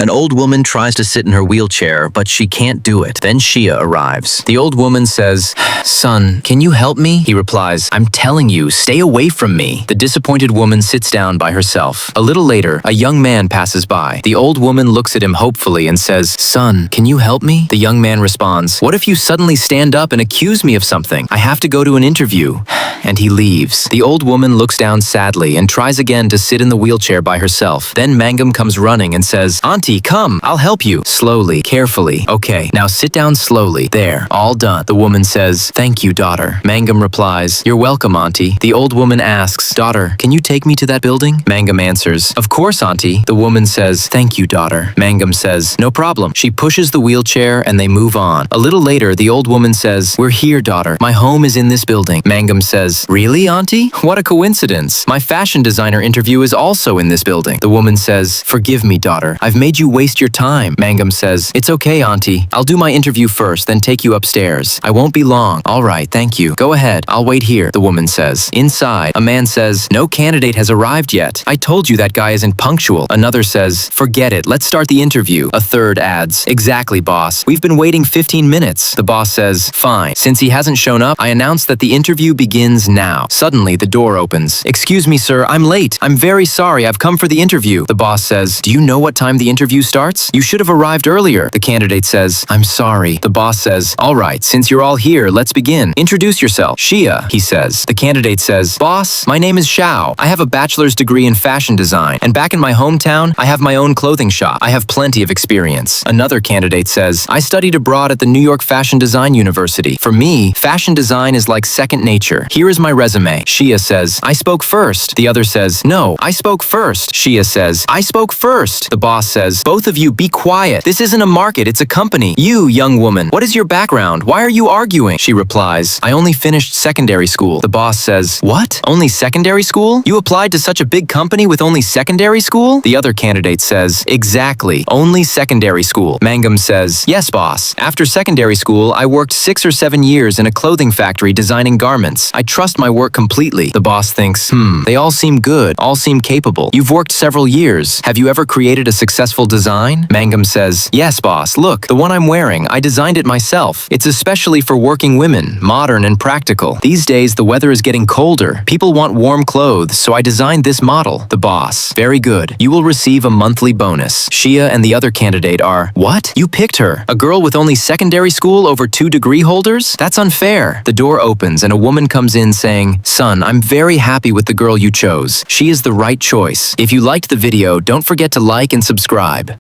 An old woman tries to sit in her wheelchair, but she can't do it. Then Shia arrives. The old woman says, "Son, can you help me?" He replies, "I'm telling you, stay away from me." The disappointed woman sits down by herself. A little later, a young man passes by. The old woman looks at him hopefully and says, "Son, can you help me?" The young man responds, "What if you suddenly stand up and accuse me of something? I have to go to an interview." And he leaves. The old woman looks down sadly and tries again to sit in the wheelchair by herself. Then Mangum comes running and says, "Auntie, come, I'll help you." Slowly, carefully. "Okay, now sit down slowly. There, all done." The woman says, "Thank you, daughter." Mangum replies, "You're welcome, Auntie." The old woman asks, "Daughter, can you take me to that building?" Mangum answers, "Of course, Auntie." The woman says, "Thank you, daughter." Mangum says, "No problem." She pushes the wheelchair and they move on. A little later, the old woman says, "We're here, daughter. My home is in this building." Mangum says, "Really, Auntie? What a coincidence. My fashion designer interview is also in this building." The woman says, "Forgive me, daughter. I've made you waste your time." Mangum says, "It's okay, Auntie. I'll do my interview first, then take you upstairs. I won't be long." "All right, thank you. Go ahead. I'll wait here," the woman says. Inside, a man says, "No candidate has arrived yet. I told you that guy isn't punctual." Another says, "Forget it. Let's start the interview." A third adds, "Exactly, boss. We've been waiting 15 minutes. The boss says, "Fine. Since he hasn't shown up, I announce that the interview begins now." Suddenly, the door opens. "Excuse me, sir. I'm late. I'm very sorry. I've come for the interview." The boss says, "Do you know what time the interview starts? You should have arrived earlier." The candidate says, "I'm sorry." The boss says, "All right, since you're all here, let's begin. Introduce yourself." "Shia," he says. The candidate says, "Boss, my name is Shao. I have a bachelor's degree in fashion design, and back in my hometown, I have my own clothing shop. I have plenty of experience." Another candidate says, "I studied abroad at the New York Fashion Design University. For me, fashion design is like second nature. Here is my resume." Shia says, "I spoke first." The other says, "No, I spoke first." Shia says, "I spoke first." The boss says, "Both of you be quiet. This isn't a market, it's a company. You, young woman, what is your background? Why are you arguing?" She replies, "I only finished secondary school." The boss says, "What? Only secondary school? You applied to such a big company with only secondary school?" The other candidate says, "Exactly, only secondary school." Mangum says, "Yes, boss. After secondary school, I worked 6 or 7 years in a clothing factory designing garments. I trust my work completely." The boss thinks, they all seem good, all seem capable. You've worked several years. Have you ever created a successful design?" Mangum says, "Yes, boss. Look, the one I'm wearing, I designed it myself. It's especially for working women, modern and practical. These days, the weather is getting colder. People want warm clothes, so I designed this model." The boss, "Very good. You will receive a monthly bonus." Shia and the other candidate are, "What? You picked her? A girl with only secondary school over 2 degree holders? That's unfair." The door opens and a woman comes in saying, "Son, I'm very happy with the girl you chose. She is the right choice. If you liked the video, don't forget to like and subscribe.